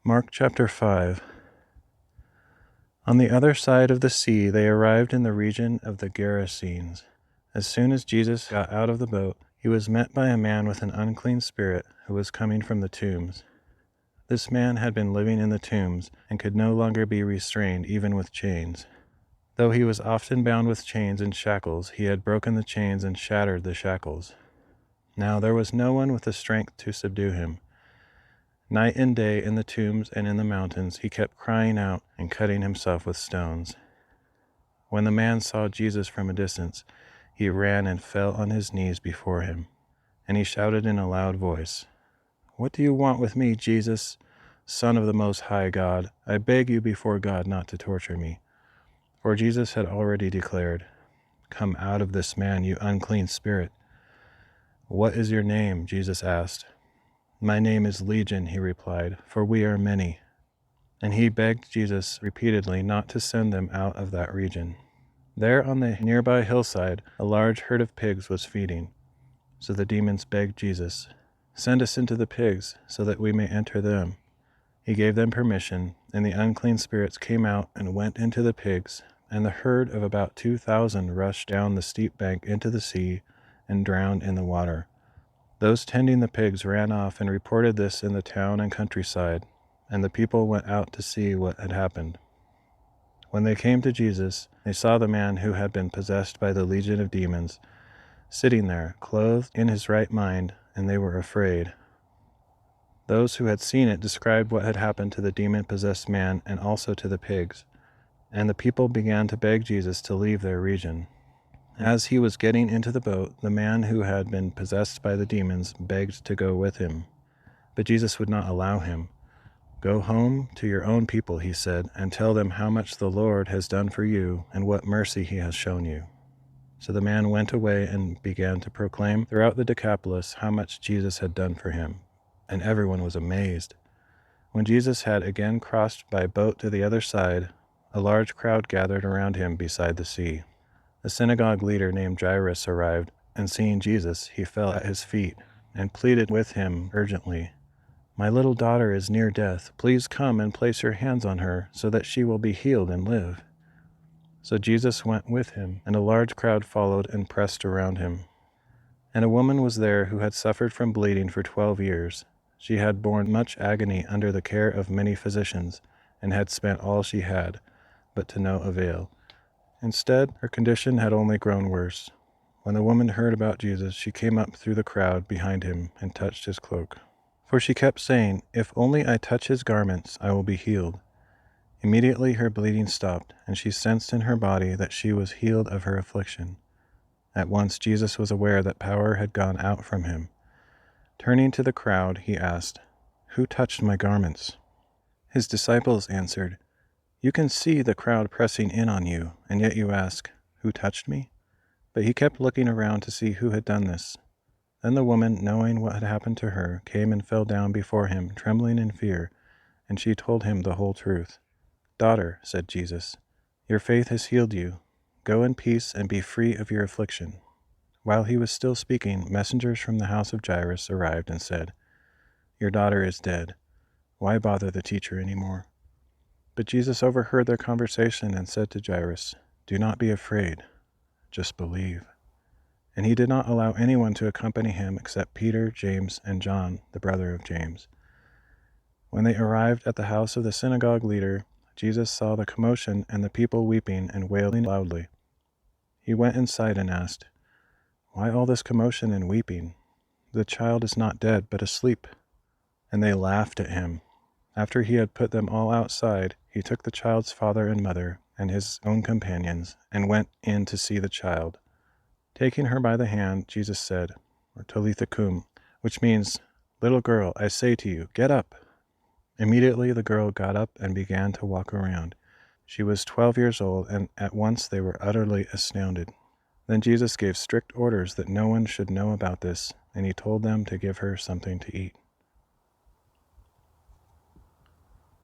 Mark chapter 5. On the other side of the sea they arrived in the region of the Gerasenes. As soon as Jesus got out of the boat, he was met by a man with an unclean spirit who was coming from the tombs. This man had been living in the tombs and could no longer be restrained even with chains. Though he was often bound with chains and shackles, he had broken the chains and shattered the shackles. Now there was no one with the strength to subdue him. Night and day in the tombs and in the mountains he kept crying out and cutting himself with stones. When the man saw Jesus from a distance, he ran and fell on his knees before him, and he shouted in a loud voice, "What do you want with me, Jesus, Son of the Most High God? I beg you before God not to torture me." For Jesus had already declared, "Come out of this man, you unclean spirit." "What is your name?" Jesus asked. "My name is Legion," he replied, "for we are many." And he begged Jesus repeatedly not to send them out of that region. There on the nearby hillside, a large herd of pigs was feeding. So the demons begged Jesus, "Send us into the pigs, so that we may enter them." He gave them permission, and the unclean spirits came out and went into the pigs, and the herd of about 2,000 rushed down the steep bank into the sea and drowned in the water. Those tending the pigs ran off and reported this in the town and countryside, and the people went out to see what had happened. When they came to Jesus, they saw the man who had been possessed by the legion of demons, sitting there, clothed in his right mind, and they were afraid. Those who had seen it described what had happened to the demon-possessed man and also to the pigs, and the people began to beg Jesus to leave their region. As he was getting into the boat, the man who had been possessed by the demons begged to go with him, but Jesus would not allow him. "Go home to your own people," he said, "and tell them how much the Lord has done for you and what mercy he has shown you." So the man went away and began to proclaim throughout the Decapolis how much Jesus had done for him, and everyone was amazed. When Jesus had again crossed by boat to the other side, a large crowd gathered around him beside the sea. A synagogue leader named Jairus arrived, and seeing Jesus, he fell at his feet and pleaded with him urgently, "My little daughter is near death. Please come and place your hands on her so that she will be healed and live." So Jesus went with him, and a large crowd followed and pressed around him. And a woman was there who had suffered from bleeding for 12 years. She had borne much agony under the care of many physicians, and had spent all she had, but to no avail. Instead, her condition had only grown worse. When the woman heard about Jesus, she came up through the crowd behind him and touched his cloak. For she kept saying, "If only I touch his garments, I will be healed." Immediately her bleeding stopped, and she sensed in her body that she was healed of her affliction. At once Jesus was aware that power had gone out from him. Turning to the crowd, he asked, "Who touched my garments?" His disciples answered, "You can see the crowd pressing in on you, and yet you ask, 'Who touched me?'" But he kept looking around to see who had done this. Then the woman, knowing what had happened to her, came and fell down before him, trembling in fear, and she told him the whole truth. "Daughter," said Jesus, "your faith has healed you. Go in peace and be free of your affliction." While he was still speaking, messengers from the house of Jairus arrived and said, "Your daughter is dead. Why bother the teacher anymore?" But Jesus overheard their conversation and said to Jairus, "Do not be afraid, just believe." And he did not allow anyone to accompany him except Peter, James, and John, the brother of James. When they arrived at the house of the synagogue leader, Jesus saw the commotion and the people weeping and wailing loudly. He went inside and asked, "Why all this commotion and weeping? The child is not dead, but asleep." And they laughed at him. After he had put them all outside, he took the child's father and mother and his own companions and went in to see the child. Taking her by the hand, Jesus said, or Talitha cum, which means, "Little girl, I say to you, get up." Immediately the girl got up and began to walk around. She was 12 years old, and at once they were utterly astounded. Then Jesus gave strict orders that no one should know about this, and he told them to give her something to eat.